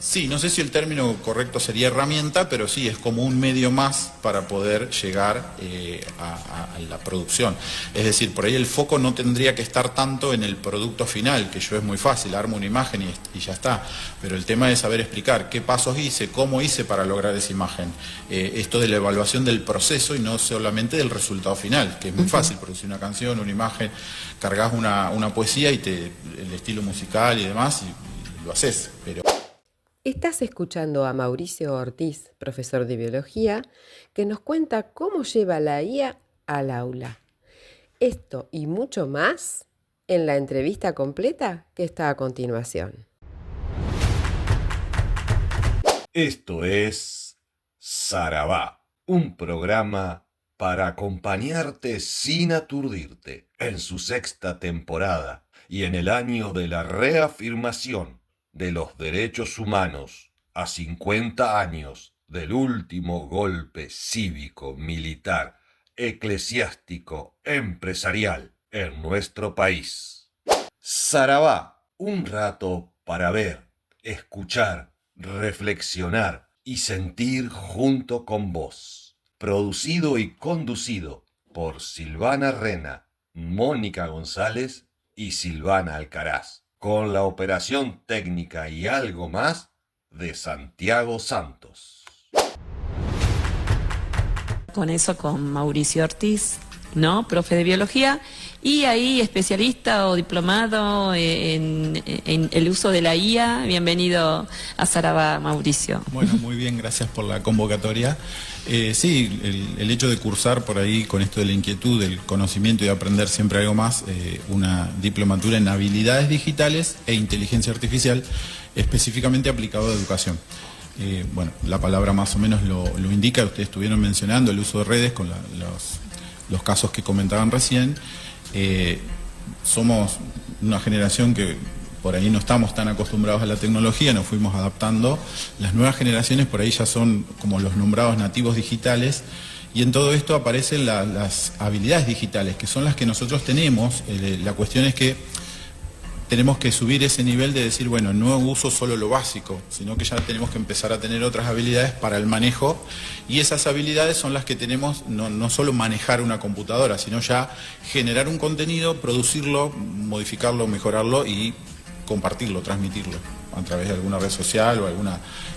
Sí, no sé si el término correcto sería herramienta, pero sí, es como un medio más para poder llegar a la producción. Es decir, por ahí el foco no tendría que estar tanto en el producto final, que yo es muy fácil, armo una imagen y ya está. Pero el tema es saber explicar qué pasos hice, cómo hice para lograr esa imagen. Esto de la evaluación del proceso y no solamente del resultado final, que es muy fácil producir una canción, una imagen, cargas una poesía y el estilo musical y demás, y lo haces, pero... Estás escuchando a Mauricio Ortiz, profesor de biología, que nos cuenta cómo lleva la IA al aula. Esto y mucho más en la entrevista completa que está a continuación. Esto es Sarabá, un programa para acompañarte sin aturdirte en su sexta temporada y en el año de la reafirmación de los derechos humanos a 50 años del último golpe cívico, militar, eclesiástico, empresarial en nuestro país. Sarabá, un rato para ver, escuchar, reflexionar y sentir junto con vos. Producido y conducido por Silvana Rena, Mónica González y Silvana Alcaraz, con la operación técnica y algo más de Santiago Santos. Con eso, con Mauricio Ortiz, ¿no? Profe de biología, y ahí especialista o diplomado en el uso de la IA. Bienvenido a Sarabá, Mauricio. Bueno, muy bien, gracias por la convocatoria. Sí, el hecho de cursar por ahí con esto de la inquietud, del conocimiento y de aprender siempre algo más, una diplomatura en habilidades digitales e inteligencia artificial, específicamente aplicado a educación. Bueno, la palabra más o menos lo indica, ustedes estuvieron mencionando el uso de redes con los casos que comentaban recién. Somos una generación que por ahí no estamos tan acostumbrados a la tecnología, nos fuimos adaptando. Las nuevas generaciones por ahí ya son como los nombrados nativos digitales, y en todo esto aparecen las habilidades digitales, que son las que nosotros tenemos. La cuestión es que tenemos que subir ese nivel de decir, bueno, no uso solo lo básico, sino que ya tenemos que empezar a tener otras habilidades para el manejo, y esas habilidades son las que tenemos, no solo manejar una computadora, sino ya generar un contenido, producirlo, modificarlo, mejorarlo y compartirlo, transmitirlo a través de alguna red social o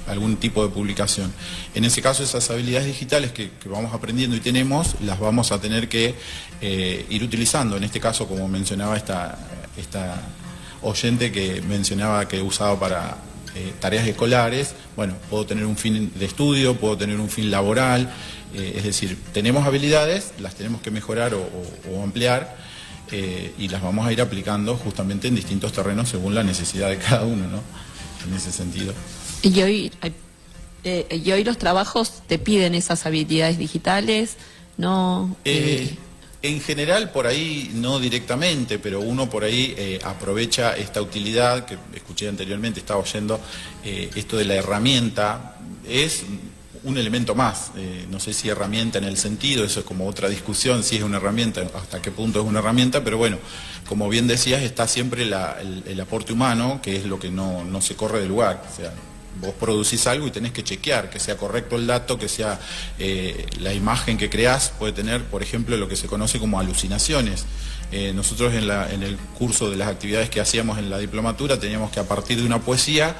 algún tipo de publicación. En ese caso, esas habilidades digitales que vamos aprendiendo y tenemos, las vamos a tener que ir utilizando. En este caso, como mencionaba esta oyente que mencionaba que usaba para tareas escolares, bueno, puedo tener un fin de estudio, puedo tener un fin laboral, es decir, tenemos habilidades, las tenemos que mejorar o ampliar, y las vamos a ir aplicando justamente en distintos terrenos según la necesidad de cada uno, ¿no? En ese sentido. Y hoy los trabajos te piden esas habilidades digitales, ¿no? En general, por ahí no directamente, pero uno por ahí aprovecha esta utilidad que escuché anteriormente, estaba oyendo esto de la herramienta, es un elemento más, no sé si herramienta en el sentido, eso es como otra discusión, si es una herramienta, hasta qué punto es una herramienta, pero bueno, como bien decías, está siempre el aporte humano, que es lo que no se corre de lugar. O sea, vos producís algo y tenés que chequear que sea correcto el dato, que sea la imagen que creás puede tener, por ejemplo, lo que se conoce como alucinaciones. Nosotros en el curso de las actividades que hacíamos en la diplomatura teníamos que, a partir de una poesía,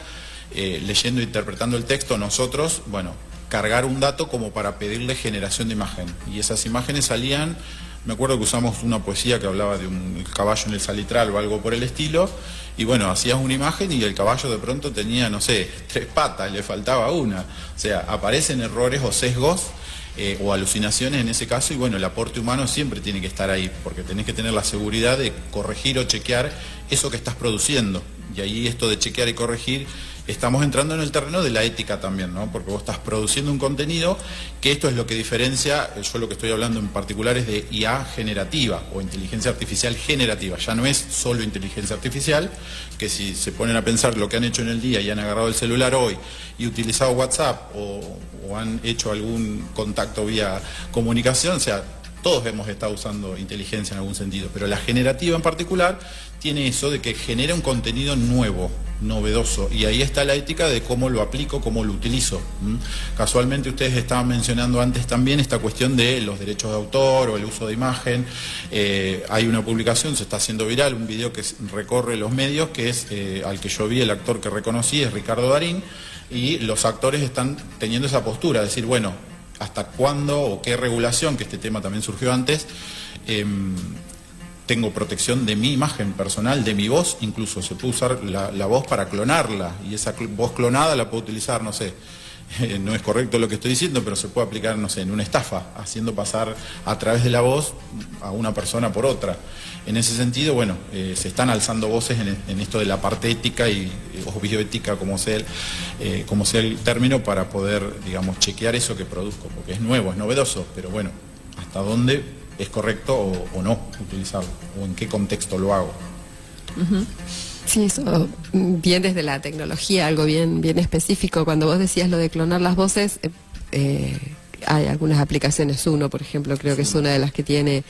leyendo e interpretando el texto, nosotros, bueno, cargar un dato como para pedirle generación de imagen. Y esas imágenes salían, me acuerdo que usamos una poesía que hablaba de un caballo en el salitral o algo por el estilo, y bueno, hacías una imagen y el caballo de pronto tenía, no sé, 3 patas, le faltaba una. O sea, aparecen errores o sesgos o alucinaciones en ese caso, y bueno, el aporte humano siempre tiene que estar ahí, porque tenés que tener la seguridad de corregir o chequear eso que estás produciendo. Y ahí esto de chequear y corregir, estamos entrando en el terreno de la ética también, ¿no? Porque vos estás produciendo un contenido, que esto es lo que diferencia, yo lo que estoy hablando en particular es de IA generativa o inteligencia artificial generativa. Ya no es solo inteligencia artificial, que si se ponen a pensar lo que han hecho en el día y han agarrado el celular hoy y utilizado WhatsApp o han hecho algún contacto vía comunicación, o sea, todos hemos estado usando inteligencia en algún sentido, pero la generativa en particular tiene eso de que genera un contenido nuevo, novedoso, y ahí está la ética de cómo lo aplico, cómo lo utilizo. Casualmente ustedes estaban mencionando antes también esta cuestión de los derechos de autor o el uso de imagen. Hay una publicación, se está haciendo viral, un video que recorre los medios, que es al que yo vi, el actor que reconocí es Ricardo Darín, y los actores están teniendo esa postura, de decir, bueno, hasta cuándo o qué regulación, que este tema también surgió antes, tengo protección de mi imagen personal, de mi voz, incluso se puede usar la voz para clonarla, y esa voz clonada la puedo utilizar, no sé, no es correcto lo que estoy diciendo, pero se puede aplicar, no sé, en una estafa, haciendo pasar a través de la voz a una persona por otra. En ese sentido, bueno, se están alzando voces en esto de la parte ética o bioética, como sea el término, para poder, digamos, chequear eso que produzco, porque es nuevo, es novedoso, pero bueno, hasta dónde es correcto o no utilizarlo, o en qué contexto lo hago. Sí, eso bien desde la tecnología, algo bien específico. Cuando vos decías lo de clonar las voces, hay algunas aplicaciones. Uno, por ejemplo, creo que es una de las que tiene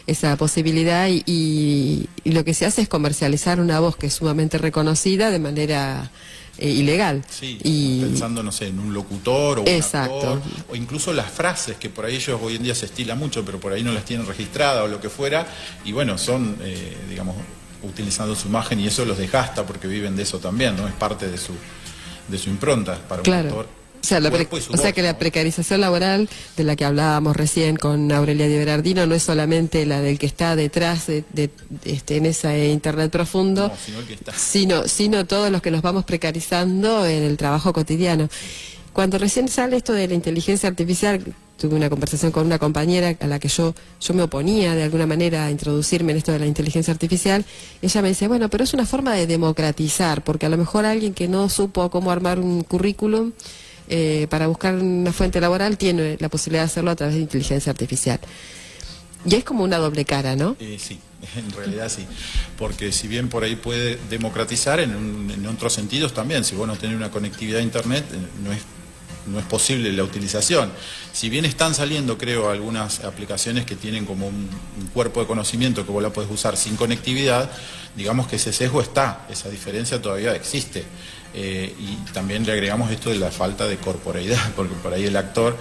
esa posibilidad, y lo que se hace es comercializar una voz que es sumamente reconocida de manera ilegal. Sí, y pensando, no sé, en un locutor o un exacto. actor, o incluso las frases, que por ahí ellos hoy en día se estila mucho, pero por ahí no las tienen registradas o lo que fuera, y bueno, son, digamos, utilizando su imagen, y eso los desgasta porque viven de eso también, ¿no? Es parte de su impronta para un Claro. actor. O sea, que la precarización laboral de la que hablábamos recién con Aurelia Di Berardino no es solamente la del que está detrás en ese internet profundo, No, sino el que está. sino todos los que nos vamos precarizando en el trabajo cotidiano. Cuando recién sale esto de la inteligencia artificial, tuve una conversación con una compañera a la que yo me oponía de alguna manera a introducirme en esto de la inteligencia artificial. Ella me decía, bueno, pero es una forma de democratizar, porque a lo mejor alguien que no supo cómo armar un currículum para buscar una fuente laboral tiene la posibilidad de hacerlo a través de inteligencia artificial. Y es como una doble cara, ¿no? Sí, en realidad sí, porque si bien por ahí puede democratizar, en otros sentidos también, si vos no tenés una conectividad a internet, no es posible la utilización. Si bien están saliendo, creo, algunas aplicaciones que tienen como un cuerpo de conocimiento que vos la podés usar sin conectividad, digamos que ese sesgo está, esa diferencia todavía existe. Y también le agregamos esto de la falta de corporeidad, porque por ahí el actor,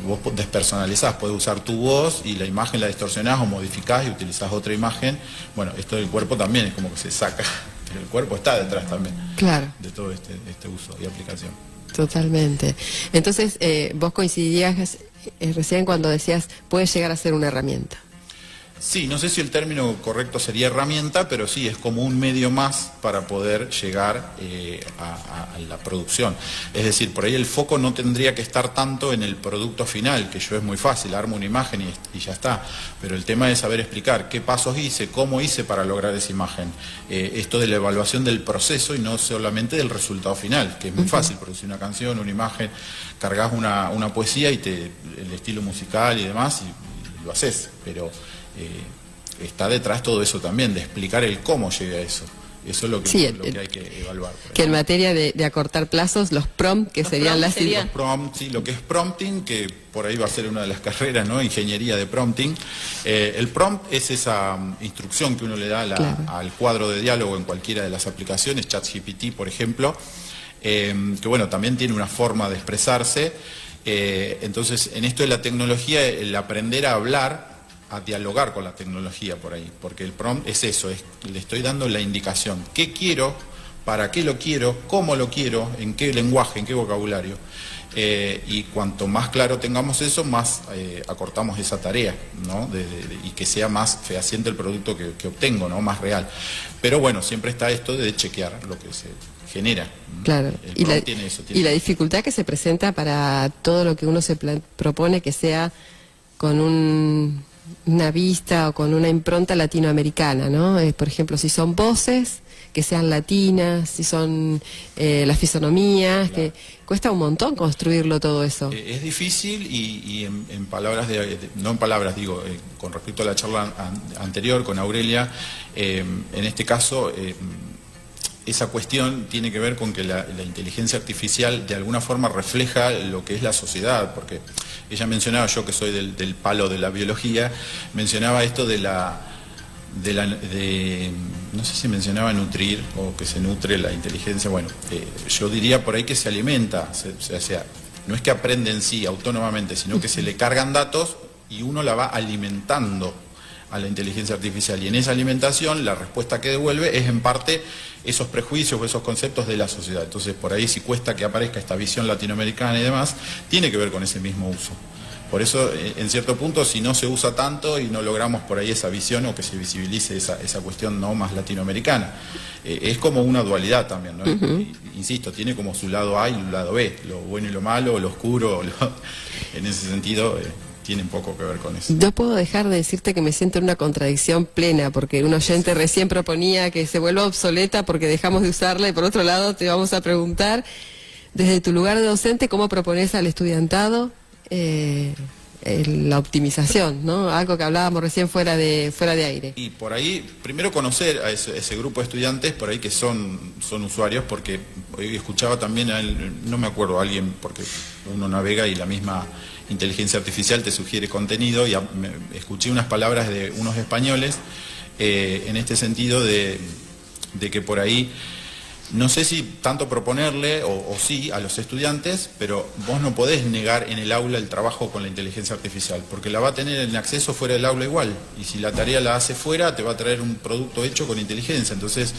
vos despersonalizás, podés usar tu voz y la imagen la distorsionás o modificás y utilizás otra imagen. Bueno, esto del cuerpo también es como que se saca, pero el cuerpo está detrás también, claro, de todo este uso y aplicación. Totalmente. Entonces, vos coincidías recién cuando decías, puede llegar a ser una herramienta. Sí, no sé si el término correcto sería herramienta, pero sí, es como un medio más para poder llegar a la producción. Es decir, por ahí el foco no tendría que estar tanto en el producto final, que yo es muy fácil, armo una imagen y ya está. Pero el tema es saber explicar qué pasos hice, cómo hice para lograr esa imagen. Esto de la evaluación del proceso y no solamente del resultado final, que es muy fácil producir una canción, una imagen, cargas una poesía y el estilo musical y demás, y lo haces, pero está detrás todo eso también, de explicar el cómo llegué a eso. Eso es lo que, sí, lo que hay que evaluar. Que en materia de acortar plazos, los prompts, que serían las... Los prompts, sí, lo que es prompting, que por ahí va a ser una de las carreras, ¿no? Ingeniería de prompting. El prompt es esa instrucción que uno le da al cuadro de diálogo en cualquiera de las aplicaciones, ChatGPT, por ejemplo, que bueno, también tiene una forma de expresarse. Entonces, en esto de la tecnología, el aprender a hablar, a dialogar con la tecnología por ahí, porque el prompt es eso, le estoy dando la indicación, qué quiero, para qué lo quiero, cómo lo quiero, en qué lenguaje, en qué vocabulario, y cuanto más claro tengamos eso, más acortamos esa tarea, ¿no? Y que sea más fehaciente el producto que obtengo, ¿no? Más real. Pero bueno, siempre está esto de chequear lo que se genera. Claro, Tiene eso, y la dificultad que se presenta para todo lo que uno se propone que sea con una vista o con una impronta latinoamericana, ¿no? Por ejemplo, si son voces, que sean latinas, si son las fisonomías, claro, que cuesta un montón construirlo todo eso. Es difícil y en palabras, no en palabras, digo, con respecto a la charla anterior con Aurelia, en este caso esa cuestión tiene que ver con que la inteligencia artificial de alguna forma refleja lo que es la sociedad, porque ella mencionaba, yo que soy del palo de la biología, mencionaba esto de no sé si mencionaba nutrir o que se nutre la inteligencia, bueno, yo diría por ahí que se alimenta, o sea, no es que aprende en sí autónomamente, sino que se le cargan datos y uno la va alimentando a la inteligencia artificial, y en esa alimentación la respuesta que devuelve es en parte esos prejuicios o esos conceptos de la sociedad. Entonces por ahí, si cuesta que aparezca esta visión latinoamericana y demás, tiene que ver con ese mismo uso. Por eso, en cierto punto, si no se usa tanto y no logramos por ahí esa visión o que se visibilice esa cuestión no más latinoamericana, es como una dualidad también, ¿no? Insisto, tiene como su lado A y un lado B, lo bueno y lo malo, lo oscuro, en ese sentido tiene un poco que ver con eso. No puedo dejar de decirte que me siento en una contradicción plena, porque un oyente recién proponía que se vuelva obsoleta porque dejamos de usarla, y por otro lado te vamos a preguntar, desde tu lugar de docente, ¿cómo propones al estudiantado la optimización, ¿no? Algo que hablábamos recién fuera de aire. Y por ahí, primero conocer a ese grupo de estudiantes por ahí que son usuarios, porque hoy escuchaba también no me acuerdo, alguien, porque uno navega y la misma inteligencia artificial te sugiere contenido, y escuché unas palabras de unos españoles en este sentido de que por ahí, no sé si tanto proponerle o sí a los estudiantes, pero vos no podés negar en el aula el trabajo con la inteligencia artificial, porque la va a tener en acceso fuera del aula igual, y si la tarea la hace fuera, te va a traer un producto hecho con inteligencia. Entonces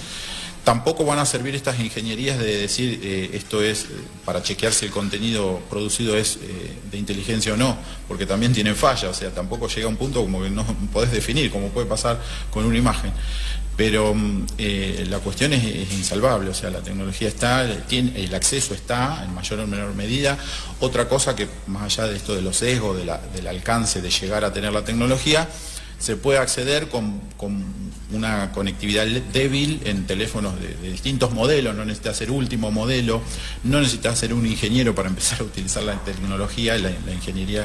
tampoco van a servir estas ingenierías de decir esto es para chequear si el contenido producido es de inteligencia o no, porque también tienen fallas, o sea, tampoco llega a un punto como que no podés definir, como puede pasar con una imagen. Pero la cuestión es insalvable, o sea, la tecnología está, el acceso está en mayor o menor medida. Otra cosa que, más allá de esto de los sesgos, del alcance de llegar a tener la tecnología, se puede acceder con una conectividad débil en teléfonos de distintos modelos. No necesitas ser último modelo, no necesitas ser un ingeniero para empezar a utilizar la tecnología, la ingeniería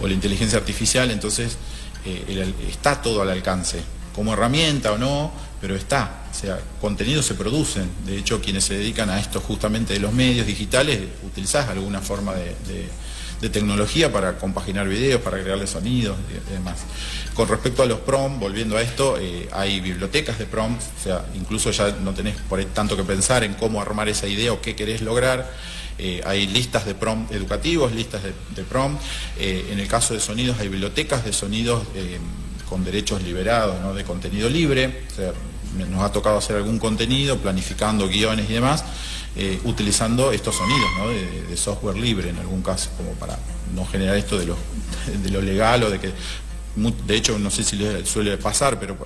o la inteligencia artificial. Entonces está todo al alcance, como herramienta o no, pero está. O sea, contenidos se producen. De hecho, quienes se dedican a esto justamente de los medios digitales, utilizás alguna forma de tecnología para compaginar videos, para agregarle sonidos y demás. Con respecto a los prompts, volviendo a esto, hay bibliotecas de prompts, o sea, incluso ya no tenés por ahí tanto que pensar en cómo armar esa idea o qué querés lograr. Hay listas de prompts educativos, listas de prompts. En el caso de sonidos, hay bibliotecas de sonidos con derechos liberados, ¿no? De contenido libre. O sea, nos ha tocado hacer algún contenido, planificando guiones y demás, utilizando estos sonidos, ¿no? de software libre en algún caso, como para no generar esto de lo legal, o de que, de hecho, no sé si les suele pasar, pero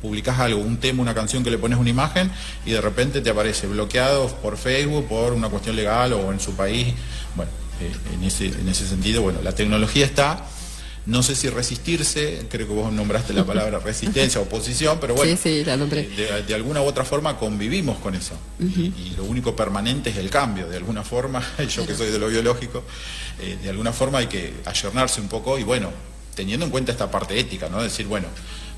publicás algo, un tema, una canción, que le pones una imagen y de repente te aparece bloqueado por Facebook por una cuestión legal o en su país. Bueno, en ese sentido, bueno, la tecnología está. No sé si resistirse, creo que vos nombraste la palabra resistencia, oposición, pero bueno, sí, la nombré. De alguna u otra forma convivimos con eso. Y lo único permanente es el cambio, de alguna forma, yo que soy de lo biológico, de alguna forma hay que ayornarse un poco, y bueno, teniendo en cuenta esta parte ética, ¿no? Decir, bueno,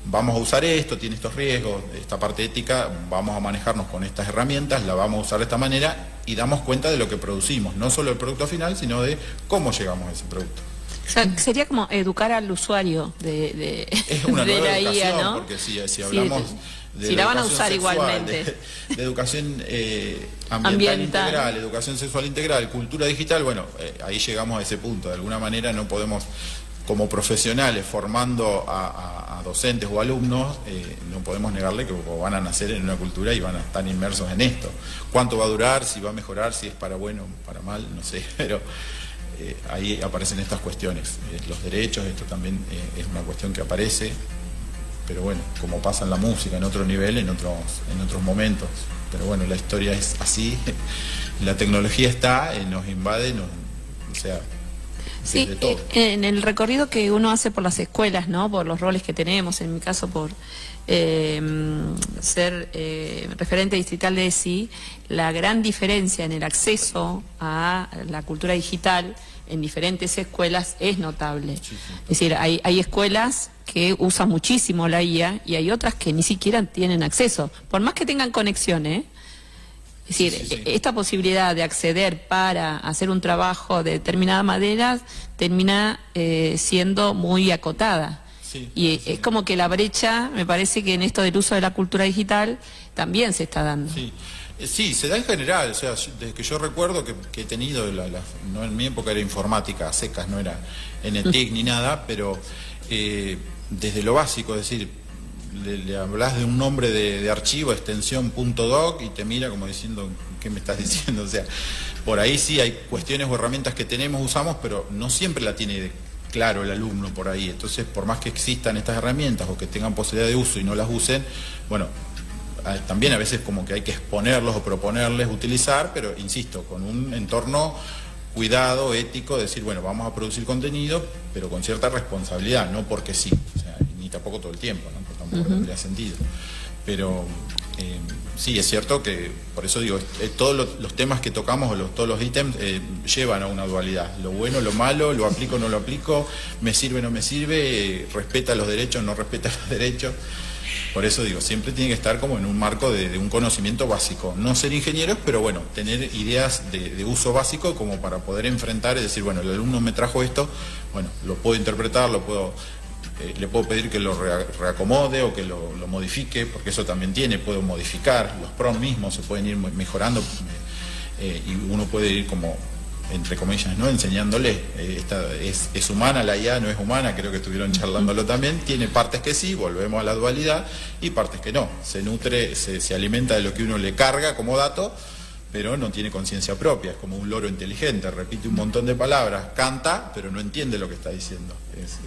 vamos a usar esto, tiene estos riesgos, esta parte ética, vamos a manejarnos con estas herramientas, la vamos a usar de esta manera, y damos cuenta de lo que producimos, no solo el producto final, sino de cómo llegamos a ese producto. O sea, sería como educar al usuario de una de nueva la educación, IA, ¿no? Porque si hablamos de si la van a usar sexual, igualmente. de educación ambiental integral, educación sexual integral, cultura digital, bueno, ahí llegamos a ese punto. De alguna manera no podemos, como profesionales formando a docentes o alumnos, no podemos negarle que van a nacer en una cultura y van a estar inmersos en esto. ¿Cuánto va a durar? Si va a mejorar, si es para bueno o para mal, no sé, pero ahí aparecen estas cuestiones. Los derechos, esto también es una cuestión que aparece, pero bueno, como pasa en la música, en otro nivel, en otros momentos. Pero bueno, la historia es así, la tecnología está, nos invade, o sea... Sí, en el recorrido que uno hace por las escuelas, ¿no? Por los roles que tenemos, en mi caso por ser referente distrital de ESI, la gran diferencia en el acceso a la cultura digital en diferentes escuelas es notable. Sí. Es decir, hay escuelas que usan muchísimo la IA y hay otras que ni siquiera tienen acceso. Por más que tengan conexión, Es decir, Sí. esta posibilidad de acceder para hacer un trabajo de determinada manera termina siendo muy acotada. Sí, Y sí. es como que la brecha, me parece que en esto del uso de la cultura digital también se está dando. Sí. Sí, se da en general, o sea, desde que yo recuerdo que he tenido, no en mi época era informática, a secas, no era NTIC ni nada, pero desde lo básico, es decir, le hablas de un nombre de archivo, extensión .doc, y te mira como diciendo, ¿qué me estás diciendo? O sea, por ahí sí hay cuestiones o herramientas que usamos, pero no siempre la tiene claro el alumno por ahí. Entonces, por más que existan estas herramientas o que tengan posibilidad de uso y no las usen, bueno, también a veces como que hay que exponerlos o proponerles utilizar, pero insisto, con un entorno cuidado, ético, decir, bueno, vamos a producir contenido, pero con cierta responsabilidad, no porque sí, o sea, ni tampoco todo el tiempo, ¿no? Porque tampoco tendría sentido. Pero sí, es cierto que, por eso digo, todos los temas que tocamos, todos los ítems, llevan a una dualidad. Lo bueno, lo malo, lo aplico, no lo aplico, me sirve, no me sirve, respeta los derechos, no respeta los derechos. Por eso digo, siempre tiene que estar como en un marco de un conocimiento básico. No ser ingenieros, pero bueno, tener ideas de uso básico como para poder enfrentar y decir, bueno, el alumno me trajo esto, bueno, lo puedo interpretar, le puedo pedir que lo reacomode o que lo modifique, porque eso también puedo modificar, los prompts mismos se pueden ir mejorando y uno puede ir como, entre comillas, ¿no?, enseñándole. Es humana la IA, no es humana, creo que estuvieron charlándolo también, tiene partes que sí, volvemos a la dualidad, y partes que no, se nutre, se alimenta de lo que uno le carga como dato, pero no tiene conciencia propia, es como un loro inteligente, repite un montón de palabras, canta, pero no entiende lo que está diciendo.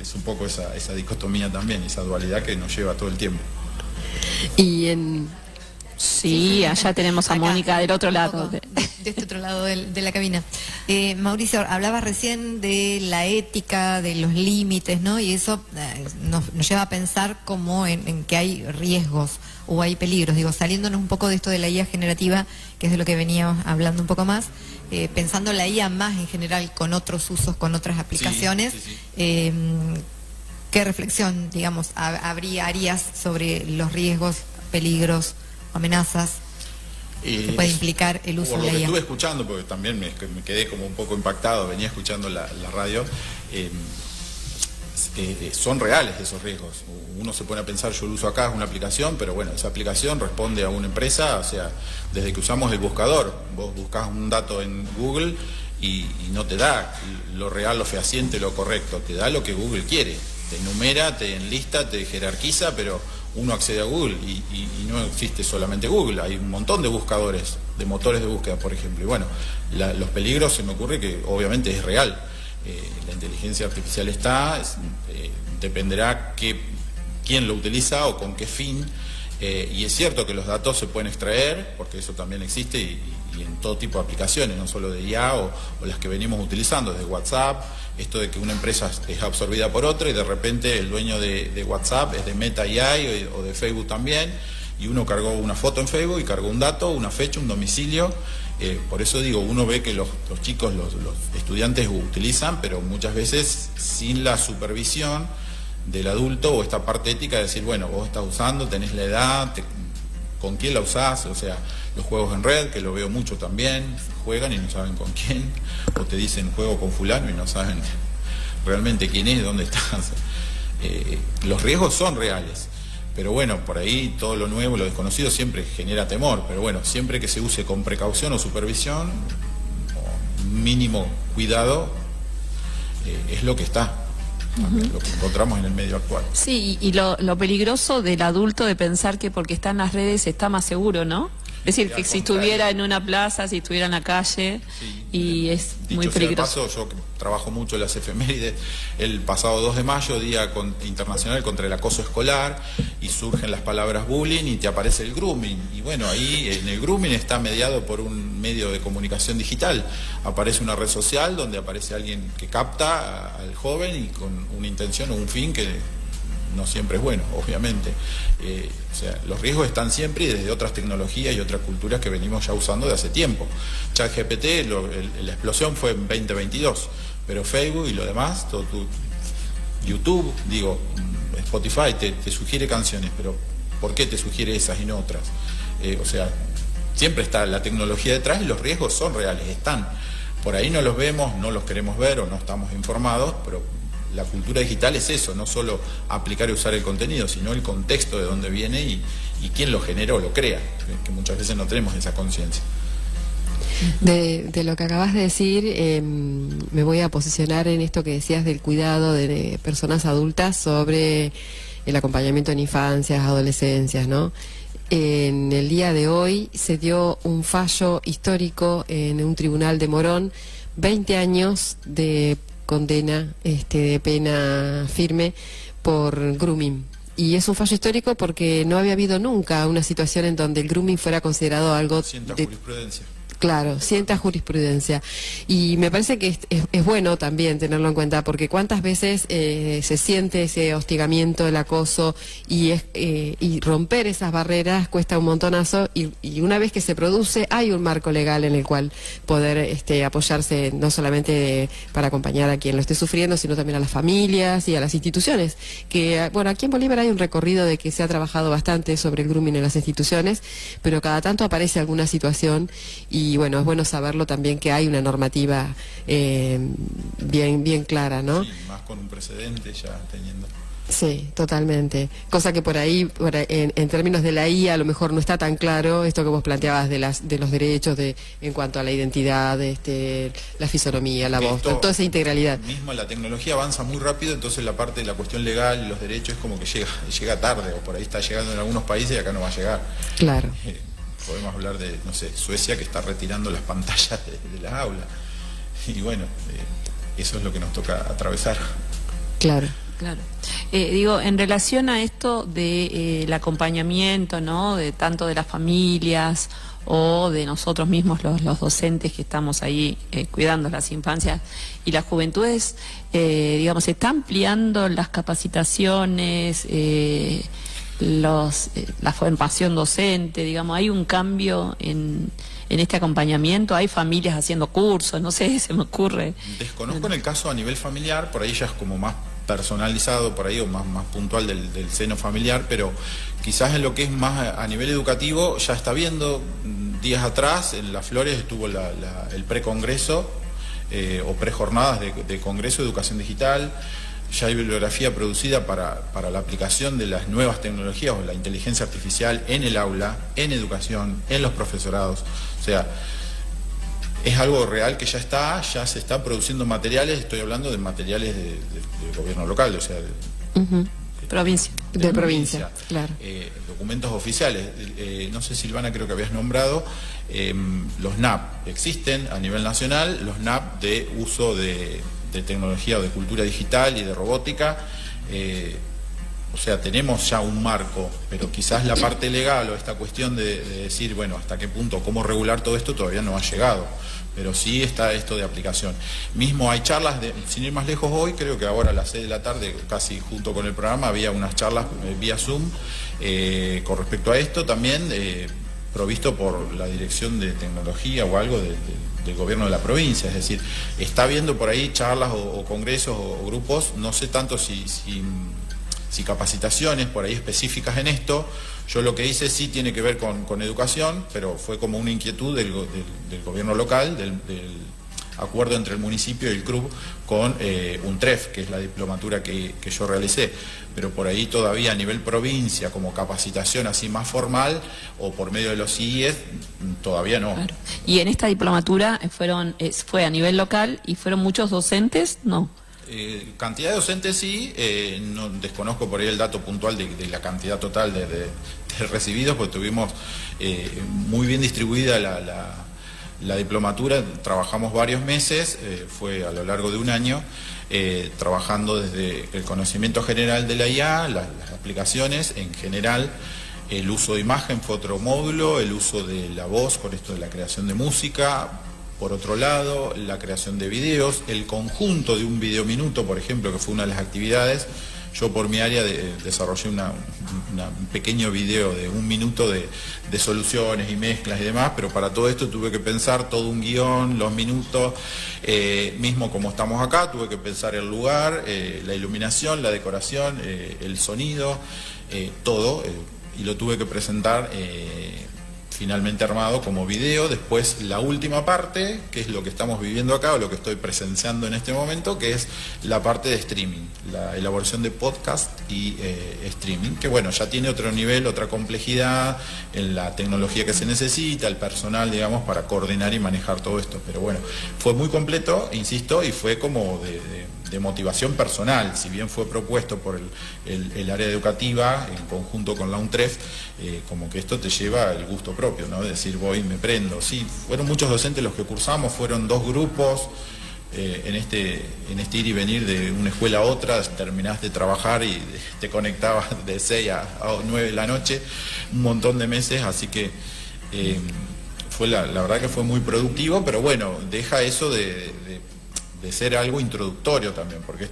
Es un poco esa dicotomía también, esa dualidad que nos lleva todo el tiempo. Y Sí, allá tenemos a Acá, Mónica del otro un lado. poco de este otro lado de la cabina. Mauricio, hablabas recién de la ética, de los límites, ¿no? Y eso nos lleva a pensar como en que hay riesgos o hay peligros. Digo, saliéndonos un poco de esto de la IA generativa, que es de lo que veníamos hablando un poco más, pensando la IA más en general con otros usos, con otras aplicaciones. Sí. ¿Qué reflexión, digamos, harías sobre los riesgos, peligros, amenazas que puede implicar el uso por de lo la que IA? estuve escuchando, porque también me quedé como un poco impactado, venía escuchando la radio, son reales esos riesgos. Uno se pone a pensar, yo lo uso acá, es una aplicación, pero bueno, esa aplicación responde a una empresa, o sea, desde que usamos el buscador, vos buscás un dato en Google y no te da lo real, lo fehaciente, lo correcto, te da lo que Google quiere, te enumera, te enlista, te jerarquiza, pero uno accede a Google y no existe solamente Google, hay un montón de buscadores, de motores de búsqueda, por ejemplo. Y bueno, los peligros, se me ocurre que obviamente es real. La inteligencia artificial dependerá quién lo utiliza o con qué fin. Y es cierto que los datos se pueden extraer, porque eso también existe y en todo tipo de aplicaciones, no solo de IA o las que venimos utilizando, desde WhatsApp, esto de que una empresa es absorbida por otra y de repente el dueño de WhatsApp es de Meta AI o de Facebook también, y uno cargó una foto en Facebook y cargó un dato, una fecha, un domicilio. Por eso digo, uno ve que los chicos, los estudiantes utilizan, pero muchas veces sin la supervisión del adulto o esta parte ética de decir, bueno, vos estás usando, tenés la edad, con quién la usás, o sea, los juegos en red, que lo veo mucho también, juegan y no saben con quién, o te dicen juego con fulano y no saben realmente quién es, dónde estás. Los riesgos son reales, pero bueno, por ahí todo lo nuevo, lo desconocido siempre genera temor, pero bueno, siempre que se use con precaución o supervisión, o mínimo cuidado, es lo que está. Lo que encontramos en el medio actual. Sí, y lo peligroso del adulto de pensar que porque está en las redes está más seguro, ¿no? Es decir, que si estuviera en una plaza, si estuviera en la calle, Sí, y es muy dicho sea de peligroso. paso, yo que trabajo mucho en las efemérides, el pasado 2 de mayo, Día Internacional contra el Acoso Escolar, y surgen las palabras bullying y te aparece el grooming. Y bueno, ahí en el grooming está mediado por un medio de comunicación digital. Aparece una red social donde aparece alguien que capta al joven y con una intención o un fin que no siempre es bueno, obviamente. O sea, los riesgos están siempre y desde otras tecnologías y otras culturas que venimos ya usando de hace tiempo. ChatGPT, la explosión fue en 2022, pero Facebook y lo demás, YouTube, Spotify te sugiere canciones, pero ¿por qué te sugiere esas y no otras? O sea, siempre está la tecnología detrás y los riesgos son reales, están. Por ahí no los vemos, no los queremos ver o no estamos informados, pero la cultura digital es eso, no solo aplicar y usar el contenido, sino el contexto de dónde viene y quién lo generó o lo crea, que muchas veces no tenemos esa conciencia. De lo que acabas de decir, me voy a posicionar en esto que decías del cuidado de personas adultas sobre el acompañamiento en infancias, adolescencias, ¿no? En el día de hoy se dio un fallo histórico en un tribunal de Morón, 20 años de condena, de pena firme por grooming. Y es un fallo histórico porque no había habido nunca una situación en donde el grooming fuera considerado algo Sienta de... jurisprudencia. Claro, sienta jurisprudencia. Y me parece que es bueno también tenerlo en cuenta, porque cuántas veces se siente ese hostigamiento, el acoso, y romper esas barreras cuesta un montonazo, y una vez que se produce hay un marco legal en el cual poder apoyarse, no solamente para acompañar a quien lo esté sufriendo, sino también a las familias y a las instituciones. Que, bueno, aquí en Bolívar hay un recorrido de que se ha trabajado bastante sobre el grooming en las instituciones, pero cada tanto aparece alguna situación. Y bueno, es bueno saberlo también que hay una normativa bien clara, ¿no? Sí, más con un precedente ya teniendo. Sí, totalmente. Cosa que por ahí en términos de la IA, a lo mejor no está tan claro esto que vos planteabas de los derechos en cuanto a la identidad, la fisonomía, la voz, toda esa integralidad. Mismo la tecnología avanza muy rápido, entonces la parte de la cuestión legal y los derechos es como que llega tarde, o por ahí está llegando en algunos países y acá no va a llegar. Claro. Podemos hablar de, no sé, Suecia, que está retirando las pantallas de las aulas. Y bueno, eso es lo que nos toca atravesar. Claro. Claro. Digo, en relación a esto de el acompañamiento, ¿no? De tanto de las familias o de nosotros mismos, los docentes que estamos ahí cuidando las infancias y las juventudes, digamos, se está ampliando las capacitaciones, la formación docente, digamos, hay un cambio en este acompañamiento, hay familias haciendo cursos, no sé, se me ocurre. Desconozco en el caso a nivel familiar, por ahí ya es como más personalizado por ahí o más puntual del seno familiar, pero quizás en lo que es más a nivel educativo ya está viendo. Días atrás en Las Flores estuvo el precongreso o prejornadas de Congreso de Educación Digital. Ya hay bibliografía producida para la aplicación de las nuevas tecnologías o la inteligencia artificial en el aula, en educación, en los profesorados. O sea, es algo real que ya se está produciendo materiales, estoy hablando de materiales del gobierno local, o sea, provincia. De provincia, claro. Documentos oficiales. No sé, Silvana, creo que habías nombrado, los NAP existen a nivel nacional, los NAP de uso de tecnología o de cultura digital y de robótica. O sea, tenemos ya un marco, pero quizás la parte legal o esta cuestión de decir, bueno, hasta qué punto, cómo regular todo esto todavía no ha llegado, pero sí está esto de aplicación. Mismo hay charlas, sin ir más lejos hoy, creo que ahora a las 6 de la tarde, casi junto con el programa, había unas charlas vía Zoom con respecto a esto, también provisto por la Dirección de Tecnología o algo del gobierno de la provincia, es decir, está habiendo por ahí charlas o congresos o grupos, no sé tanto si capacitaciones por ahí específicas en esto. Yo lo que hice sí tiene que ver con educación, pero fue como una inquietud del gobierno local, del acuerdo entre el municipio y el club con UNTREF, que es la diplomatura que yo realicé. Pero por ahí todavía a nivel provincia, como capacitación así más formal, o por medio de los CIES, todavía no. Claro. Y en esta diplomatura fue a nivel local y fueron muchos docentes, ¿no? Cantidad de docentes sí, no desconozco por ahí el dato puntual de la cantidad total de recibidos, porque tuvimos muy bien distribuida la diplomatura, trabajamos varios meses, fue a lo largo de un año, trabajando desde el conocimiento general de la IA, las aplicaciones en general, el uso de imagen fue otro módulo, el uso de la voz con esto de la creación de música. Por otro lado, la creación de videos, el conjunto de un videominuto, por ejemplo, que fue una de las actividades. Yo por mi área desarrollé un pequeño video de 1 minuto de soluciones y mezclas y demás, pero para todo esto tuve que pensar todo un guión, los minutos, mismo como estamos acá, tuve que pensar el lugar, la iluminación, la decoración, el sonido, todo, y lo tuve que presentar finalmente armado como video. Después la última parte, que es lo que estamos viviendo acá, o lo que estoy presenciando en este momento, que es la parte de streaming, la elaboración de podcast y streaming, que bueno, ya tiene otro nivel, otra complejidad en la tecnología que se necesita, el personal, digamos, para coordinar y manejar todo esto. Pero bueno, fue muy completo, insisto, y fue como de motivación personal, si bien fue propuesto por el área educativa en conjunto con la UNTREF, como que esto te lleva el gusto propio, ¿no? De decir, voy, me prendo. Sí, fueron muchos docentes los que cursamos, fueron 2 grupos, en este ir y venir de una escuela a otra, terminás de trabajar y te conectabas de 6 a 9 de la noche, un montón de meses, así que fue la verdad que fue muy productivo, pero bueno, deja eso de ser algo introductorio también, porque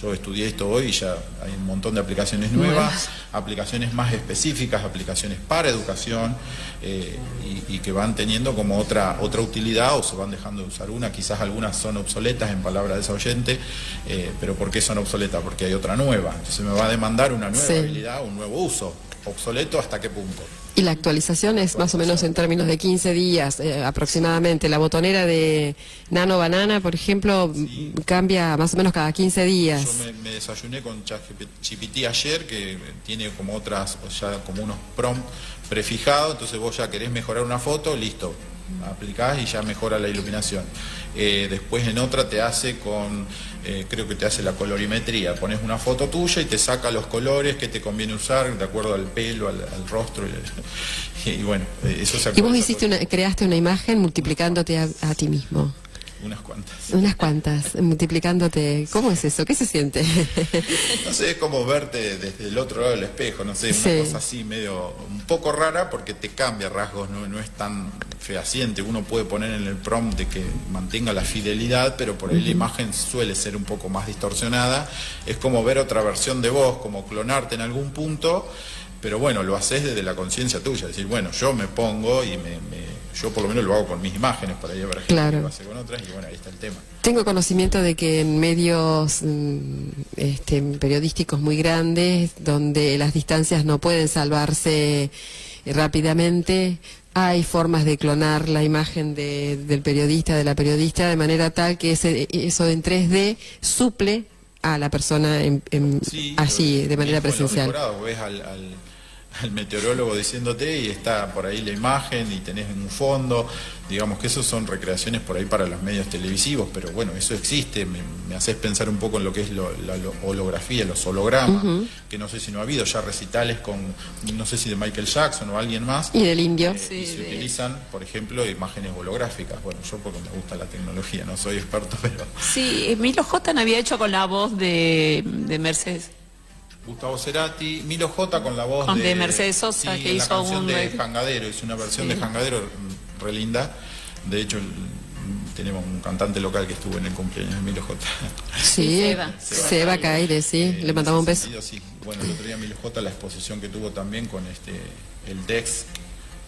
yo estudié esto hoy y ya hay un montón de aplicaciones nuevas, aplicaciones más específicas, aplicaciones para educación, y que van teniendo como otra utilidad, o se van dejando de usar una, quizás algunas son obsoletas en palabras de ese oyente, pero ¿por qué son obsoletas? Porque hay otra nueva, entonces me va a demandar una nueva habilidad, un nuevo uso. ¿Obsoleto hasta qué punto? Y la actualización es más o menos en términos de 15 días aproximadamente. La botonera de Nano Banana, por ejemplo, cambia más o menos cada 15 días. Yo me desayuné con ChatGPT ayer, que tiene como otras, ya como unos prompts prefijados, entonces vos ya querés mejorar una foto, listo, aplicás y ya mejora la iluminación. Después en otra te hace creo que te hace la colorimetría, pones una foto tuya y te saca los colores que te conviene usar de acuerdo al pelo, al rostro, y bueno, eso se Y vos creaste una imagen multiplicándote a ti mismo. Unas cuantas. Unas cuantas, multiplicándote. ¿Cómo es eso? ¿Qué se siente? No sé, es como verte desde el otro lado del espejo, no sé, una cosa así medio, un poco rara, porque te cambia rasgos, no es tan fehaciente. Uno puede poner en el prompt de que mantenga la fidelidad, pero por ahí la imagen suele ser un poco más distorsionada. Es como ver otra versión de vos, como clonarte en algún punto, pero bueno, lo haces desde la conciencia tuya, es decir, bueno, yo me pongo y yo por lo menos lo hago con mis imágenes, para ahí habrá gente que lo hace con otras, y bueno, ahí está el tema. Tengo conocimiento de que en medios periodísticos muy grandes, donde las distancias no pueden salvarse rápidamente, hay formas de clonar la imagen del periodista, de la periodista, de manera tal que eso en 3D suple a la persona allí, de manera presencial. Ves al meteorólogo diciéndote y está por ahí la imagen y tenés un fondo, digamos que eso son recreaciones por ahí para los medios televisivos, pero bueno, eso existe, me haces pensar un poco en lo que es la holografía, los hologramas, que no sé si no ha habido ya recitales con, no sé si de Michael Jackson o alguien más. Y del indio. Y se utilizan, por ejemplo, imágenes holográficas. Bueno, yo porque me gusta la tecnología, no soy experto, pero... Sí, Milo J había hecho con la voz de Mercedes. Gustavo Cerati, Milo J con la voz de Mercedes Sosa, que hizo la canción de Jangadero, hizo una versión de Jangadero re linda. De hecho, tenemos un cantante local que estuvo en el cumpleaños de Milo J. Sí, Seba Caire, sí, le mandamos un beso. Sí. Bueno, el otro día Milo J, la exposición que tuvo también con el Dex,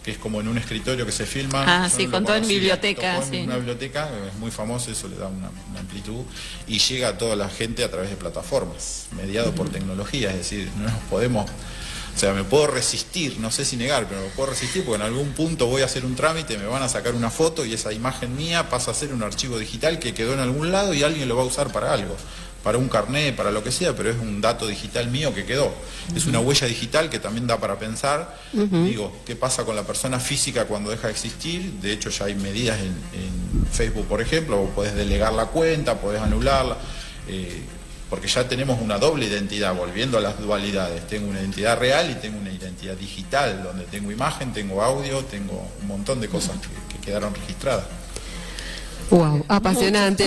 que es como en un escritorio que se filma. Sí, contó en biblioteca. En una biblioteca, es muy famoso, eso le da una amplitud, y llega a toda la gente a través de plataformas, mediado por tecnología, es decir, no nos podemos, o sea, me puedo resistir, no sé si negar, pero me puedo resistir porque en algún punto voy a hacer un trámite, me van a sacar una foto y esa imagen mía pasa a ser un archivo digital que quedó en algún lado y alguien lo va a usar para algo. Para un carnet, para lo que sea, pero es un dato digital mío que quedó. Es una huella digital que también da para pensar. Digo, ¿qué pasa con la persona física cuando deja de existir? De hecho, ya hay medidas en Facebook, por ejemplo, vos podés delegar la cuenta, podés anularla, porque ya tenemos una doble identidad, volviendo a las dualidades. Tengo una identidad real y tengo una identidad digital, donde tengo imagen, tengo audio, tengo un montón de cosas que quedaron registradas. Wow, apasionante.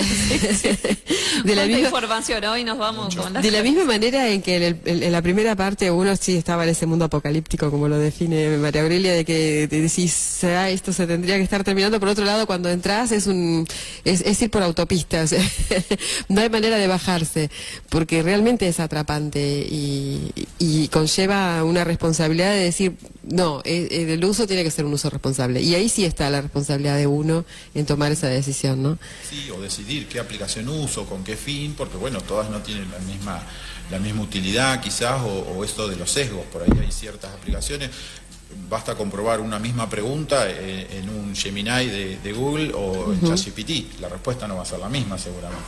De la misma información, hoy nos vamos con de la misma manera en que en la primera parte uno sí estaba en ese mundo apocalíptico, como lo define María Aurelia, de que te decís, esto se tendría que estar terminando. Por otro lado, cuando entras es ir por autopista, o sea, no hay manera de bajarse, porque realmente es atrapante y conlleva una responsabilidad de decir, no, el uso tiene que ser un uso responsable. Y ahí sí está la responsabilidad de uno en tomar esa decisión, ¿no? Sí, o decidir qué aplicación uso, con qué fin, porque bueno, todas no tienen la misma utilidad quizás, o esto de los sesgos, por ahí hay ciertas aplicaciones. basta comprobar una misma pregunta en un Gemini de Google o en ChatGPT. La respuesta no va a ser la misma seguramente,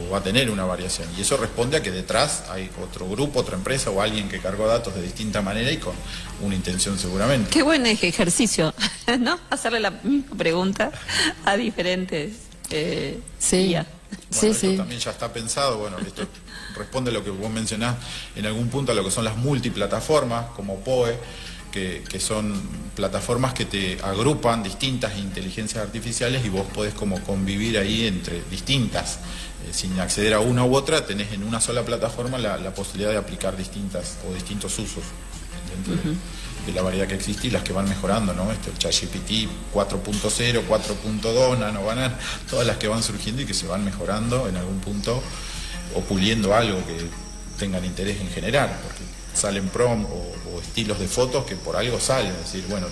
o va a tener una variación. Y eso responde a que detrás hay otro grupo, otra empresa o alguien que cargó datos de distinta manera y con una intención seguramente. Qué buen ejercicio, ¿no? Hacerle la misma pregunta a diferentes Sí. guías. Bueno, esto también ya está pensado, bueno, esto responde a lo que vos mencionás en algún punto, a lo que son las multiplataformas, como POE, que son plataformas que te agrupan distintas inteligencias artificiales y vos podés como convivir ahí entre distintas. Sin acceder a una u otra, tenés en una sola plataforma la posibilidad de aplicar distintas o distintos usos dentro de la variedad que existe y las que van mejorando, ¿no? El ChatGPT 4.0, 4.2, NanoBanana, todas las que van surgiendo y que se van mejorando en algún punto o puliendo algo que tengan interés en generar, porque salen prom o estilos de fotos que por algo salen, es decir, bueno,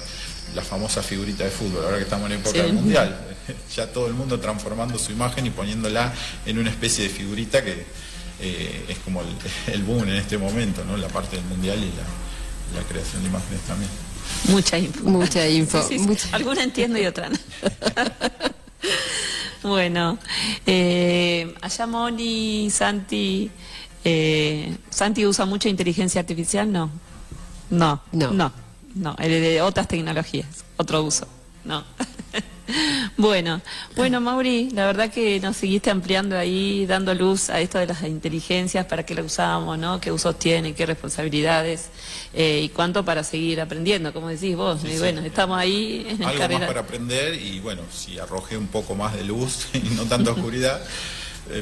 la famosa figurita de fútbol, ahora que estamos en época del mundial, ya todo el mundo transformando su imagen y poniéndola en una especie de figurita que es como el boom en este momento, ¿no? La parte del mundial y la creación de imágenes también. Mucha info. Mucha info. Sí, sí, sí. Alguna entiendo y otra no. Bueno, allá Moni, Santi, Santi usa mucha inteligencia artificial, ¿no? No, el de otras tecnologías, otro uso, no. Bueno, Mauri, la verdad que nos seguiste ampliando ahí, dando luz a esto de las inteligencias, para qué la usamos, ¿no? Qué usos tiene, qué responsabilidades, y cuánto para seguir aprendiendo, como decís vos. Sí, y bueno, sí. Estamos ahí en algo carrera. más para aprender y bueno, si arroje un poco más de luz y no tanta oscuridad,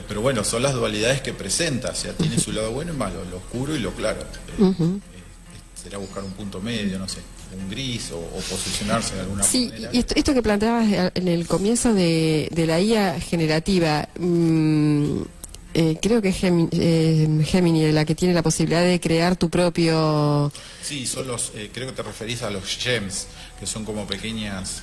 pero bueno, son las dualidades que presenta, o sea, tiene su lado bueno y malo, lo oscuro y lo claro. Será buscar un punto medio, no sé, un gris o posicionarse de alguna manera. Y esto que planteabas en el comienzo de la IA generativa, creo que es Gemini la que tiene la posibilidad de crear tu propio... Sí, son los, creo que te referís a los gems, que son como pequeñas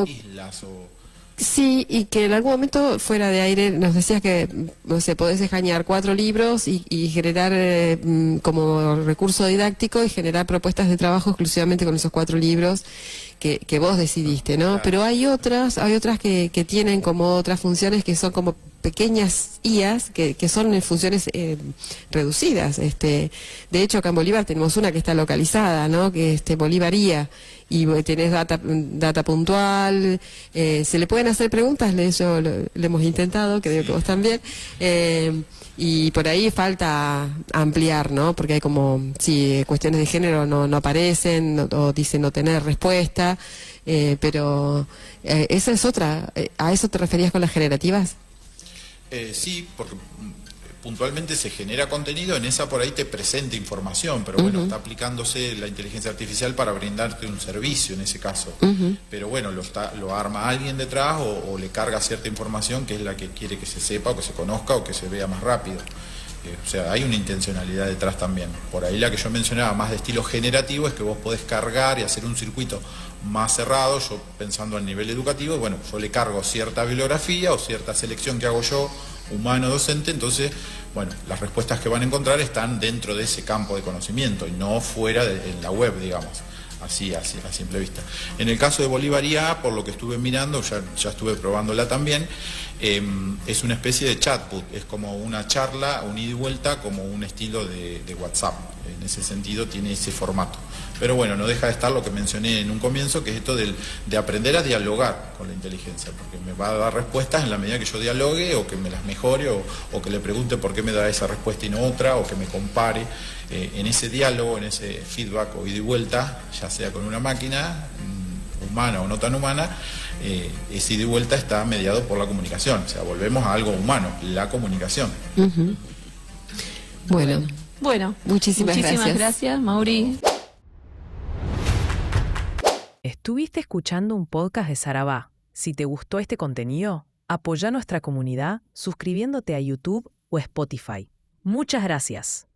islas o... Sí, y que en algún momento fuera de aire nos decías que, no sé, podés escanear 4 libros y generar como recurso didáctico y generar propuestas de trabajo exclusivamente con esos 4 libros que vos decidiste, ¿no? Claro. Pero hay otras que tienen como otras funciones que son como pequeñas IAs que son funciones reducidas. De hecho, acá en Bolívar tenemos una que está localizada, ¿no? Que es Bolívar IA. Y tenés data puntual, se le pueden hacer preguntas, eso lo hemos intentado, creo que vos también, y por ahí falta ampliar, ¿no? Porque hay como, sí, cuestiones de género no aparecen, o dicen no tener respuesta, pero esa es otra. ¿A eso te referías con las generativas? Sí, porque puntualmente se genera contenido, en esa por ahí te presenta información, pero bueno, está aplicándose la inteligencia artificial para brindarte un servicio en ese caso. Pero bueno, lo arma alguien detrás o le carga cierta información que es la que quiere que se sepa o que se conozca o que se vea más rápido. O sea, hay una intencionalidad detrás también. Por ahí la que yo mencionaba, más de estilo generativo, es que vos podés cargar y hacer un circuito más cerrado, yo pensando al nivel educativo, bueno, yo le cargo cierta bibliografía o cierta selección que hago yo, humano docente, entonces, bueno, las respuestas que van a encontrar están dentro de ese campo de conocimiento y no fuera en la web, digamos, así a simple vista. En el caso de Bolívar IA, por lo que estuve mirando, ya estuve probándola también, es una especie de chatbot, es como una charla, un ida y vuelta, como un estilo de WhatsApp, en ese sentido tiene ese formato. Pero bueno, no deja de estar lo que mencioné en un comienzo, que es esto de aprender a dialogar con la inteligencia, porque me va a dar respuestas en la medida que yo dialogue o que me las mejore o que le pregunte por qué me da esa respuesta y no otra, o que me compare. En ese diálogo, en ese feedback o ida y vuelta, ya sea con una máquina, humana o no tan humana, ese ida y vuelta está mediado por la comunicación, o sea, volvemos a algo humano, la comunicación. Bueno, muchísimas gracias, Mauri. Estuviste escuchando un podcast de Sarabá. Si te gustó este contenido, apoya nuestra comunidad suscribiéndote a YouTube o Spotify. Muchas gracias.